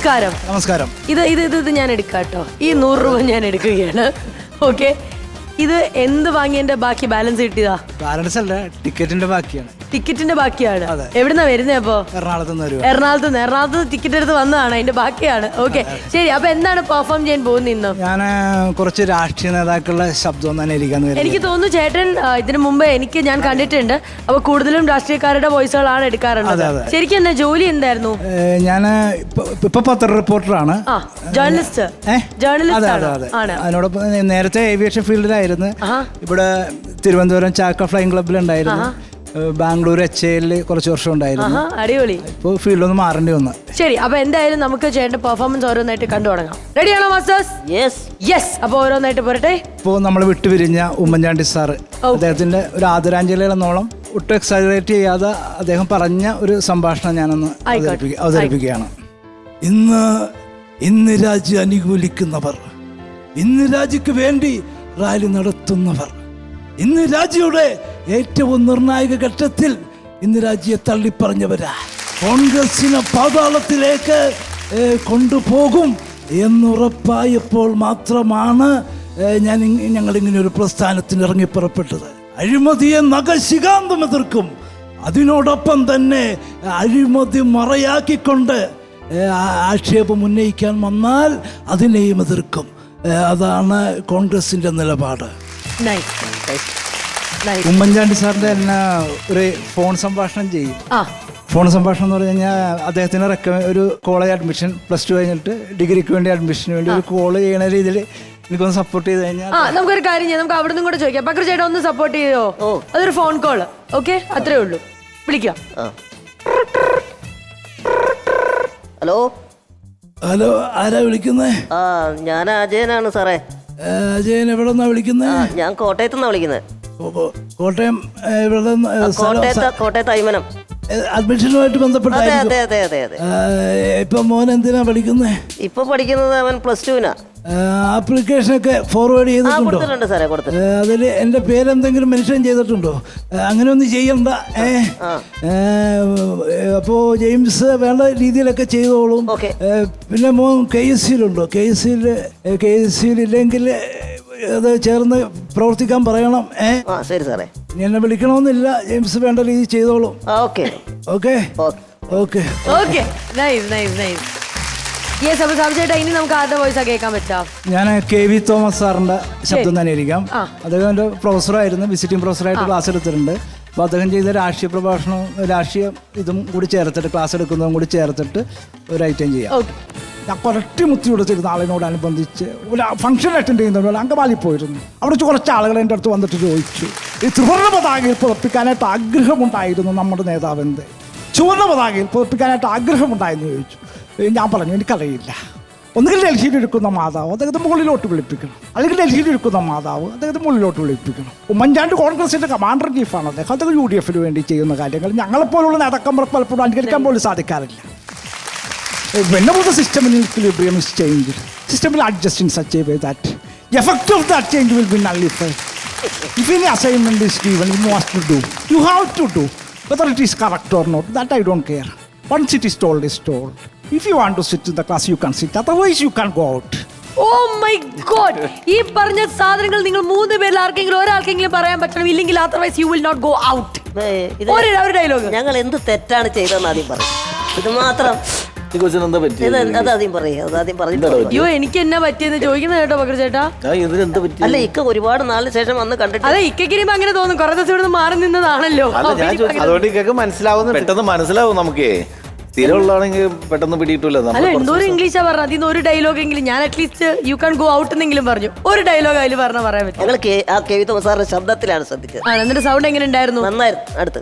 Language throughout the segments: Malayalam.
നമസ്കാരം. നമസ്കാരം. ഇത് ഞാൻ എടുക്കാട്ടോ. ഈ 100 രൂപ ഞാൻ എടുക്കുകയാണ്. ഓക്കെ, ഇത് എന്ത് വാങ്ങിയതിന്റെ ബാക്കി ബാലൻസ് കിട്ടിയതാ? ബാലൻസ് അല്ല, ടിക്കറ്റിന്റെ ബാക്കിയാണ്. ടിക്കറ്റിന്റെ ബാക്കിയാണ്. എവിടുന്നാ വരുന്നേ? അപ്പൊ എറണാകുളത്ത് ടിക്കറ്റ് എടുത്ത് വന്നതാണ്, അതിന്റെ ബാക്കിയാണ്. ഓക്കെ, ശരി. അപ്പൊ എന്താണ് പെർഫോം ചെയ്യാൻ പോകുന്നത് ഇന്ന്? ഞാൻ കുറച്ച് രാഷ്ട്രീയ നേതാക്കളുടെ ശബ്ദം തന്നെ എനിക്ക് തോന്നുന്നു ചേട്ടൻ ഇതിനു മുമ്പ് ഞാൻ കണ്ടിട്ടുണ്ട്. അപ്പൊ കൂടുതലും രാഷ്ട്രീയക്കാരുടെ വോയിസുകളാണ് എടുക്കാറുള്ളത്. ശരിക്കും എന്നാ ജോലി എന്തായിരുന്നു? ഞാൻ ഇപ്പൊ പത്ര റിപ്പോർട്ടറാണ്. ജേർണലിസ്റ്റ് ആണ്. അതിനോടൊപ്പം നേരത്തെ ഏവിയേഷൻ ഫീൽഡിലായിരുന്നു. ഇവിടെ തിരുവനന്തപുരം ചാക്ക ഫ്ലൈയിങ് ക്ലബിലുണ്ടായിരുന്നു. ബാംഗ്ലൂർ HAL കുറച്ച് വർഷം ഉണ്ടായിരുന്നു. അടിപൊളി. ഇപ്പോൾ ഫീൽഡൊന്ന് മാറേണ്ടി വന്നു. ശരി, അപ്പൊ എന്തായാലും നമുക്ക് ചേട്ടന്റെ പെർഫോമൻസ് ഓരോന്നായിട്ട് കണ്ടു തുടങ്ങാം. റെഡിയാണോ മാസ്റ്റേഴ്സ്? യെസ്. അപ്പൊ ഓരോന്നായിട്ട് പോരട്ടെ. ഇപ്പോൾ നമ്മൾ വിട്ടുപിരിഞ്ഞ ഉമ്മൻചാണ്ടി സാറ്, അദ്ദേഹത്തിന്റെ ഒരു ആദരാഞ്ജലി എന്നോളം ഒട്ടും എക്സാജറേറ്റ് ചെയ്യാതെ അദ്ദേഹം പറഞ്ഞ ഒരു സംഭാഷണം ഞാനൊന്ന് അവതരിപ്പിക്കുകയാണ്. ഇന്ന് രാജ്യം അനുകൂലിക്കുന്നവർ, ഇന്ന് രാജ്യക്ക് വേണ്ടി റാലി നടത്തുന്നവർ, ഇന്ന് രാജ്യയുടെ ഏറ്റവും നിർണായക ഘട്ടത്തിൽ ഇന്ന് രാജ്യത്തെ തള്ളിപ്പറഞ്ഞവരാ കോൺഗ്രസിനെ പാതാളത്തിലേക്ക് കൊണ്ടുപോകും എന്നുറപ്പായപ്പോൾ മാത്രമാണ് ഞങ്ങളിങ്ങനെ ഒരു പ്രസ്ഥാനത്തിന് ഇറങ്ങിപ്പുറപ്പെട്ടത്. അഴിമതിയെ നഖശികാന്തം എതിർക്കും, അതിനോടൊപ്പം തന്നെ അഴിമതി മറയാക്കിക്കൊണ്ട് ആക്ഷേപം ഉന്നയിക്കാൻ വന്നാൽ അതിനെയും എതിർക്കും. അതാണ് കോൺഗ്രസിന്റെ നിലപാട്. ഉമ്മൻചാണ്ടി സാറിന്റെ തന്നെ ഒരു ഫോൺ സംഭാഷണം ചെയ്യും. ഫോൺ സംഭാഷണം എന്ന് പറഞ്ഞു കഴിഞ്ഞാൽ അദ്ദേഹത്തിന് ഒരു കോളേജ് അഡ്മിഷൻ +2 കഴിഞ്ഞിട്ട് ഡിഗ്രിക്ക് വേണ്ടി അഡ്മിഷന് വേണ്ടി ഒരു കോള് ചെയ്യണ രീതിയിൽ എനിക്കൊന്ന് സപ്പോർട്ട് ചെയ്ത് കഴിഞ്ഞാൽ നമുക്കൊരു കാര്യം ചെയ്യാം. നമുക്ക് അവിടെ നിന്നും കൂടെ ചോദിക്കാം. ബക്കർ ചേട്ടാ ഒന്ന് സപ്പോർട്ട് ചെയ്യോ? അതൊരു ഫോൺ കോള്. ഓക്കെ, അത്രേ ഉള്ളൂ. വിളിക്കാം. ഹലോ, ആരാ വിളിക്കുന്നേ? ഞാൻ അജയനാണ് സാറേ. അജയൻ എവിടെ നിന്നാ വിളിക്കുന്നത്? ഞാൻ കോട്ടയത്ത് നിന്നാ വിളിക്കുന്നത്. കോട്ടയം കോട്ടയത്ത് അയ്മനം. അഡ്മിഷനുമായിട്ട് ബന്ധപ്പെട്ട ഇപ്പൊ മോൻ എന്തിനാ പഠിക്കുന്നേ? ഇപ്പൊ പഠിക്കുന്നത് അവൻ +2-നാ. ആപ്ലിക്കേഷനൊക്കെ ഫോർവേഡ് ചെയ്തിട്ടുണ്ടോ? അതിൽ എന്റെ പേരെന്തെങ്കിലും മെൻഷൻ ചെയ്തിട്ടുണ്ടോ? അങ്ങനെ ഒന്നും ചെയ്യണ്ട. അപ്പോ ജെയിംസ് വേണ്ട രീതിയിലൊക്കെ ചെയ്തോളും. പിന്നെ മോൻ KSCയിലുണ്ടോ? KSCയിൽ ഇല്ലെങ്കിൽ അത് ചേർന്ന് പ്രവർത്തിക്കാൻ പറയണം. ശരി സാറേ. എന്നെ വിളിക്കണമെന്നില്ല, ജെയിംസ് വേണ്ട രീതിയിൽ ചെയ്തോളും. ഇനി നമുക്ക് ആരുടെ വോയിസാ കേൾക്കാൻ പറ്റാം? ഞാൻ KV തോമസ് സാറിന്റെ ശബ്ദം തന്നെ ആയിരിക്കാം. അദ്ദേഹം എൻ്റെ പ്രൊഫസറായിരുന്നു, വിസിറ്റിംഗ് പ്രൊഫസറായിട്ട് ക്ലാസ് എടുത്തിട്ടുണ്ട്. അപ്പോൾ അദ്ദേഹം ചെയ്ത രാഷ്ട്രീയ പ്രഭാഷണവും രാഷ്ട്രീയ ഇതും കൂടി ചേർത്തിട്ട്, ക്ലാസ് എടുക്കുന്നതും കൂടി ചേർത്തിട്ട് ഒരു ഐറ്റം ചെയ്യാം. ഞാൻ കുറച്ച് മുത്തി കൊടുത്തിരുന്ന ആളിനോടനുബന്ധിച്ച് ഒരു ഫംഗ്ഷൻ അറ്റൻഡ് ചെയ്യുന്നവരോട് അങ്കമാലി പോയിരുന്നു. അവിടെ കുറച്ച് ആളുകൾ എൻ്റെ അടുത്ത് വന്നിട്ട് ചോദിച്ചു, ഈ ത്രിവർണ്ണ പതാകയിൽ പുറപ്പിക്കാനായിട്ട് ആഗ്രഹമുണ്ടായിരുന്നു നമ്മുടെ നേതാവിൻ്റെ, ചുവന്ന പതാകയിൽ പുറപ്പിക്കാനായിട്ട് ആഗ്രഹമുണ്ടായെന്ന് ചോദിച്ചു. ഞാൻ പറഞ്ഞു, എനിക്കറിയില്ല. ഒന്നുകിൽ ഡൽഹിയിൽ ഇരിക്കുന്ന മാതാവ് അദ്ദേഹത്തെ മുകളിലോട്ട് വിളിപ്പിക്കണം, അല്ലെങ്കിൽ ഡൽഹിയിൽ ഇരിക്കുന്ന മാതാവ് അദ്ദേഹത്തെ മുകളിലോട്ട് വിളിപ്പിക്കണം. ഉമ്മൻചാണ്ടി കോൺഗ്രസിൻ്റെ കമാൻഡർ ചീഫാണ് അദ്ദേഹം. അദ്ദേഹം UDFന് വേണ്ടി ചെയ്യുന്ന കാര്യങ്ങൾ ഞങ്ങളെപ്പോലുള്ള നേതാക്കന്മാർ പലപ്പോഴും അനുകരിക്കാൻ പോലും സാധിക്കാറില്ല. Whenever the system in equilibrium is changed, system will adjust in such a way that the effect of that change will be nullified. If any assignment is given, you must do. You have to do. Whether it is correct or not, that I don't care. Once it is told, is told. If you want to sit in the class, you can sit. Otherwise, you can go out. Oh my God! ഈ പറഞ്ഞ സാധനങ്ങൾ നിങ്ങൾ 3 പേരിൽ ആർക്കെങ്കിലും ഒരാൾക്കെങ്കിലും പറയാൻ പറ്റണം, ഇല്ലെങ്കിൽ otherwise you will not go out. ഒരു ഡയലോഗ്. ഞങ്ങൾ എന്ത് തെറ്റാണ് ചെയ്തതെന്ന് ആദ്യം പറയും. ഇത് മാത്രം എനിക്ക് എന്നാ പറ്റിയെന്ന് ചോദിക്കുന്നത് കേട്ടോ ബക്കർ ചേട്ടാ. അല്ല, ഇക്ക ഒരുപാട് നാളിന് ശേഷം വന്ന് കണ്ടിട്ട് അതെ, ഇക്കയ്ക്ക് അങ്ങനെ തോന്നും. കുറെ ദിവസം ഇവിടെ മാറി നിന്നതാണല്ലോ. അതുകൊണ്ട് ഇക്കൊക്കെ പെട്ടെന്ന് മനസ്സിലാവും. നമുക്ക് സ്ഥിരമുള്ളതാണെങ്കിൽ പെട്ടെന്ന് പിടിയിട്ടില്ല. അല്ല, എന്തോരം ഇംഗ്ലീഷാ പറഞ്ഞത്. അതിൽ നിന്ന് ഒരു ഡയലോഗ് എങ്കിലും ഞാൻ at least you can go out എന്നെങ്കിലും പറഞ്ഞു. ഒരു ഡയലോഗ് അതിൽ പറയാൻ പറ്റും. ഞങ്ങൾ KV തോമസ് സാറിന്റെ ശബ്ദത്തിലാണ് ശ്രദ്ധിച്ചത്. എന്നിട്ട് സൗണ്ട് എങ്ങനെ ഉണ്ടായിരുന്നു? നന്നായിരുന്നു.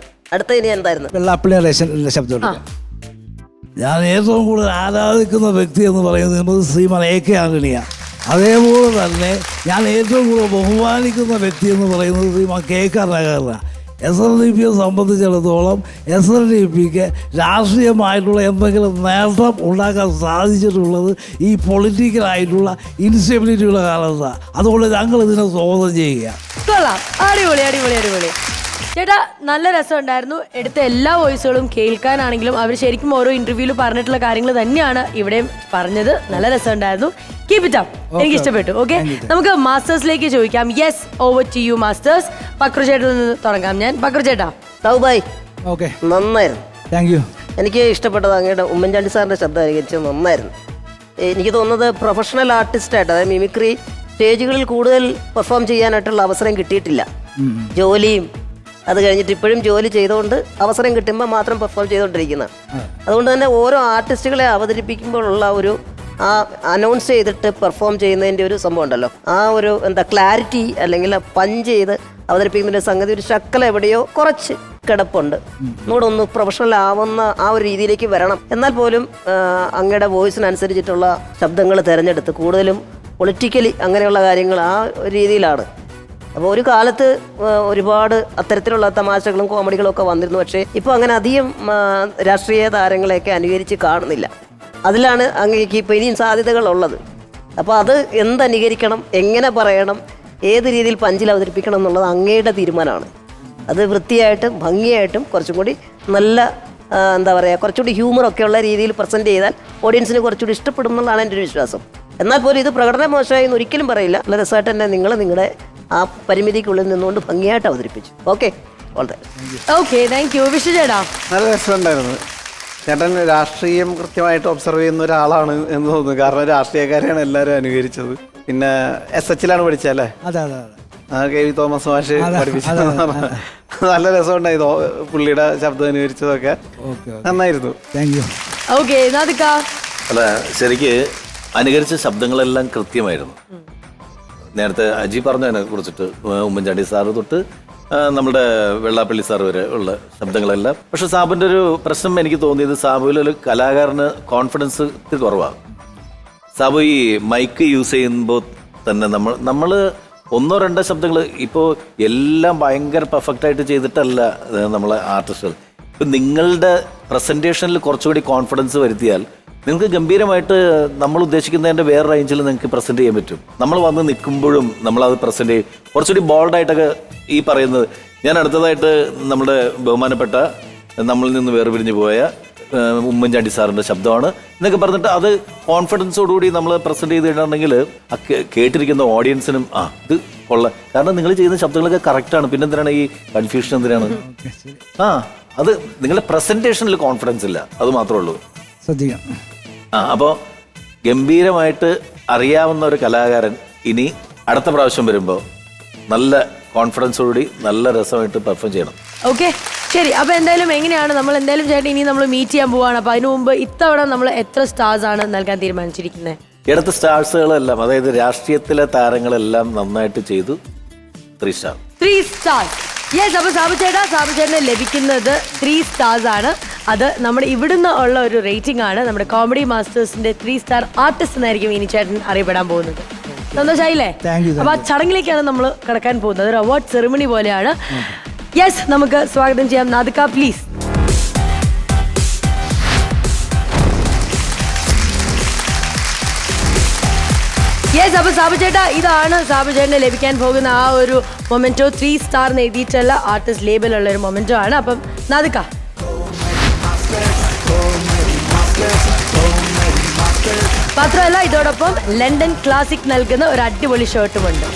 അടുത്ത ഇനി എന്തായിരുന്നു? വെള്ളാപ്പള്ളി ശബ്ദം. ഞാൻ ഏറ്റവും കൂടുതൽ ആരാധിക്കുന്ന വ്യക്തി എന്ന് പറയുന്നത് ശ്രീമാൻ AK ആന്റണിയാണ്. അതേപോലെ തന്നെ ഞാൻ ഏറ്റവും കൂടുതൽ ബഹുമാനിക്കുന്ന വ്യക്തി എന്ന് പറയുന്നത് ശ്രീമാൻ KK കരുണാകരനാണ്. SNDPയെ സംബന്ധിച്ചിടത്തോളം SNDPക്ക് രാഷ്ട്രീയമായിട്ടുള്ള എന്തെങ്കിലും നേട്ടം ഉണ്ടാക്കാൻ സാധിച്ചിട്ടുള്ളത് ഈ പൊളിറ്റിക്കലായിട്ടുള്ള ഇൻസ്റ്റെബിലിറ്റിയുള്ള കാലത്താണ്. അതുകൊണ്ട് ഞങ്ങൾ ഇതിനെ സ്വാഗതം ചെയ്യുക. അടിപൊളി. ചേട്ടാ നല്ല രസമുണ്ടായിരുന്നു. എടുത്ത എല്ലാ വോയിസുകളും കേൾക്കാനാണെങ്കിലും അവർ ശരിക്കും ഓരോ ഇന്റർവ്യൂവിൽ പറഞ്ഞിട്ടുള്ള കാര്യങ്ങൾ തന്നെയാണ് ഇവിടെയും പറഞ്ഞത്. നല്ല രസമുണ്ടായിരുന്നു. Keep it up. എനിക്ക് ഇഷ്ടപ്പെട്ടു. ഓക്കെ, നമുക്ക് മാസ്റ്റേഴ്സിലേക്ക് ചോദിക്കാം. Yes, over to you masters. Pakru ചേട്ടനിൽ നിന്ന് തുടങ്ങാം ഞാൻ. പക്രു ചേട്ടാ. സൗബായ് ഓക്കെ, നന്നായിരുന്നു. Thank you. എനിക്ക് ഇഷ്ടപ്പെട്ടത് അങ്ങയുടെ ഉമ്മൻചാണ്ടി സാറിൻ്റെ ശബ്ദം അനുകരിച്ചത് നന്നായിരുന്നു. എനിക്ക് തോന്നുന്നത് പ്രൊഫഷണൽ ആർട്ടിസ്റ്റായിട്ട്, അതായത് മിമിക്രി സ്റ്റേജുകളിൽ കൂടുതൽ പെർഫോം ചെയ്യാനായിട്ടുള്ള അവസരം കിട്ടിയിട്ടില്ല. ജോലിയും അത് കഴിഞ്ഞിട്ട് ഇപ്പോഴും ജോലി ചെയ്തുകൊണ്ട് അവസരം കിട്ടുമ്പോൾ മാത്രം പെർഫോം ചെയ്തുകൊണ്ടിരിക്കുന്ന. അതുകൊണ്ട് തന്നെ ഓരോ ആർട്ടിസ്റ്റുകളെ അവതരിപ്പിക്കുമ്പോഴുള്ള ഒരു ആ അനൗൺസ് ചെയ്തിട്ട് പെർഫോം ചെയ്യുന്നതിൻ്റെ ഒരു സംഭവം ഉണ്ടല്ലോ, ആ ഒരു എന്താ ക്ലാരിറ്റി അല്ലെങ്കിൽ പഞ്ച് ചെയ്ത് അവതരിപ്പിക്കുന്ന ഒരു സംഗതി, ഒരു ശക്കല എവിടെയോ കുറച്ച് കിടപ്പുണ്ട്. ഒന്നുകൂടെ ഒന്ന് പ്രൊഫഷണൽ ആവുന്ന ആ ഒരു രീതിയിലേക്ക് വരണം. എന്നാൽ പോലും അങ്ങയുടെ വോയിസിനനുസരിച്ചിട്ടുള്ള ശബ്ദങ്ങൾ തിരഞ്ഞെടുത്ത് കൂടുതലും പൊളിറ്റിക്കലി അങ്ങനെയുള്ള കാര്യങ്ങൾ ആ ഒരു രീതിയിലാണ്. അപ്പോൾ ഒരു കാലത്ത് ഒരുപാട് അത്തരത്തിലുള്ള തമാശകളും കോമഡികളും ഒക്കെ വന്നിരുന്നു. പക്ഷേ ഇപ്പോൾ അങ്ങനെ അധികം രാഷ്ട്രീയ താരങ്ങളെയൊക്കെ അനുകരിച്ച് കാണുന്നില്ല. അതിലാണ് അങ്ങേക്ക് ഇപ്പോൾ ഇനിയും സാധ്യതകളുള്ളത്. അപ്പോൾ അത് എന്തനുകരിക്കണം, എങ്ങനെ പറയണം, ഏത് രീതിയിൽ പഞ്ചിൽ അവതരിപ്പിക്കണം എന്നുള്ളത് അങ്ങയുടെ തീരുമാനമാണ്. അത് വൃത്തിയായിട്ടും ഭംഗിയായിട്ടും കുറച്ചും കൂടി നല്ല എന്താ പറയുക, കുറച്ചുകൂടി ഹ്യൂമറൊക്കെ ഉള്ള രീതിയിൽ പ്രസൻറ്റ് ചെയ്താൽ ഓഡിയൻസിന് കുറച്ചുകൂടി ഇഷ്ടപ്പെടും എന്നുള്ളതാണ് എൻ്റെ ഒരു വിശ്വാസം. എന്നാൽ പോലും ഇത് പ്രകടനം മോശമായി എന്ന് ഒരിക്കലും പറയില്ല. നല്ല രസമായിട്ട് തന്നെ നിങ്ങൾ നിങ്ങളുടെ ആ പരിമിതിക്കുള്ളിൽ നിന്നുകൊണ്ട് ഭംഗിയായിട്ട് അവതരിപ്പിച്ചു. Okay, okay, thank you. Vishu ചേട്ടാ. നല്ല രസമുണ്ടായിരുന്നു. ചേട്ടൻ രാഷ്ട്രീയം കൃത്യമായിട്ട് ഒബ്സർവ് ചെയ്യുന്ന ഒരാളാണ് എന്ന് തോന്നുന്നു. കാരണം രാഷ്ട്രീയക്കാരെയാണ് എല്ലാവരും അനുകരിച്ചത്. പിന്നെ SH പഠിച്ചല്ലേ? അതെ അതെ അതെ. KV തോമസ് മാഷ് പഠിപ്പിച്ചത്. നല്ല രസമുണ്ടായി പുള്ളിയുടെ ശബ്ദം അനുകരിച്ചതൊക്കെ. നന്നായിരുന്നു. Thank U. ഓക്കെ, അല്ല, ശരിക്ക് അനുകരിച്ച ശബ്ദങ്ങളെല്ലാം കൃത്യമായിരുന്നു. നേരത്തെ അജി പറഞ്ഞതിനെ കുറിച്ചിട്ട് ഉമ്മൻചാണ്ടി സാറ് തൊട്ട് നമ്മുടെ വെള്ളാപ്പള്ളി സാർ വരെ ഉള്ള ശബ്ദങ്ങളെല്ലാം. പക്ഷെ സാബുവിൻ്റെ ഒരു പ്രശ്നം എനിക്ക് തോന്നിയത്, സാബുവിലൊരു കലാകാരന് കോൺഫിഡൻസ് കുറവാണ്. സാബു ഈ മൈക്ക് യൂസ് ചെയ്യുമ്പോൾ തന്നെ നമ്മൾ ഒന്നോ രണ്ടോ ശബ്ദങ്ങൾ ഇപ്പോൾ എല്ലാം ഭയങ്കര പെർഫെക്റ്റായിട്ട് ചെയ്തിട്ടല്ല നമ്മളെ ആർട്ടിസ്റ്റുകൾ. ഇപ്പം നിങ്ങളുടെ പ്രസൻറ്റേഷനിൽ കുറച്ചുകൂടി കോൺഫിഡൻസ് വരുത്തിയാൽ നിങ്ങൾക്ക് ഗംഭീരമായിട്ട് നമ്മൾ ഉദ്ദേശിക്കുന്നതിൻ്റെ വേറെ റേഞ്ചിൽ നിങ്ങൾക്ക് പ്രസൻറ്റ് ചെയ്യാൻ പറ്റും. നമ്മൾ വന്ന് നിൽക്കുമ്പോഴും നമ്മളത് പ്രസൻറ്റ് ചെയ്യും കുറച്ചുകൂടി ബോൾഡായിട്ടൊക്കെ. ഈ പറയുന്നത് ഞാൻ അടുത്തതായിട്ട് നമ്മുടെ ബഹുമാനപ്പെട്ട നമ്മളിൽ നിന്ന് വേർപിരിഞ്ഞു പോയ ഉമ്മൻചാണ്ടി സാറിൻ്റെ ശബ്ദമാണ് എന്നൊക്കെ പറഞ്ഞിട്ട് അത് കോൺഫിഡൻസോടുകൂടി നമ്മൾ പ്രസൻറ്റ് ചെയ്ത് കഴിഞ്ഞിട്ടുണ്ടെങ്കിൽ കേട്ടിരിക്കുന്ന ഓഡിയൻസിനും ഇത് കൊള്ളാം. കാരണം നിങ്ങൾ ചെയ്യുന്ന ശബ്ദങ്ങളൊക്കെ കറക്റ്റാണ്. പിന്നെ എന്തിനാണ് ഈ കൺഫ്യൂഷൻ? എന്തിനാണ്? അത് നിങ്ങളുടെ പ്രസൻറ്റേഷനിൽ കോൺഫിഡൻസ് ഇല്ല, അത് മാത്രമേ ഉള്ളൂ. ശ്രദ്ധിക്കാം. അപ്പോൾ ഗംഭീരമായിട്ട് അറിയാവുന്ന ഒരു കലാകാരൻ ഇനി അടുത്ത പ്രാവശ്യം വരുമ്പോൾ നല്ല കോൺഫിഡൻസോടുകൂടി നല്ല രസമായിട്ട് പെർഫോം ചെയ്യണം. ഓക്കെ, ശരി. അപ്പൊ എന്തായാലും എങ്ങനെയാണ് നമ്മൾ എന്തായാലും ചേട്ടൻ ഇനി നമ്മൾ മീറ്റ് ചെയ്യാൻ പോവാണ്. അപ്പൊ അതിനു മുമ്പ് ഇത്തവണ നമ്മൾ എത്ര സ്റ്റാർസ് ആണ് നൽകാൻ തീരുമാനിച്ചിരിക്കുന്നത്? ഇടത്ത സ്റ്റാർസുകളെല്ലാം, അതായത് രാഷ്ട്രീയത്തിലെ താരങ്ങളെല്ലാം നന്നായിട്ട് ചെയ്തു. 3 സ്റ്റാർ. 3 സ്റ്റാർസ്. യെസ്. അപ്പൊ സാബു ചേട്ടന് ലഭിക്കുന്നത് 3 സ്റ്റാർസ് ആണ്. അത് നമ്മുടെ ഇവിടുന്ന് ഉള്ള ഒരു റേറ്റിംഗ് ആണ്. നമ്മുടെ കോമഡി മാസ്റ്റേഴ്സിന്റെ 3 സ്റ്റാർ ആർട്ടിസ്റ്റ് എന്നായിരിക്കും ഇനി ചേട്ടൻ അറിയപ്പെടാൻ പോകുന്നത്. സന്തോഷായില്ലേ? അപ്പൊ ആ ചടങ്ങിലേക്കാണ് നമ്മൾ കടക്കാൻ പോകുന്നത്. ഒരു അവാർഡ് സെറിമണി പോലെയാണ്. യെസ്, നമുക്ക് സ്വാഗതം ചെയ്യാം. നാദിക, പ്ലീസ്. യെസ്. അപ്പൊ സാബു ചേട്ടാ, ഇതാണ് സാബു ചേട്ടന് ലഭിക്കാൻ പോകുന്ന ആ ഒരു മൊമെന്റോ. 3 സ്റ്റാർ എഴുതിയിട്ടുള്ള ആർട്ടിസ്റ്റ് ലേബലുള്ള ഒരു മൊമെന്റോ ആണ്. അപ്പം നാദിക. മാത്രമല്ല ഇതോടൊപ്പം ലണ്ടൻ ക്ലാസിക് നൽകുന്ന ഒരു അടിപൊളി ഷർട്ടുമുണ്ട്.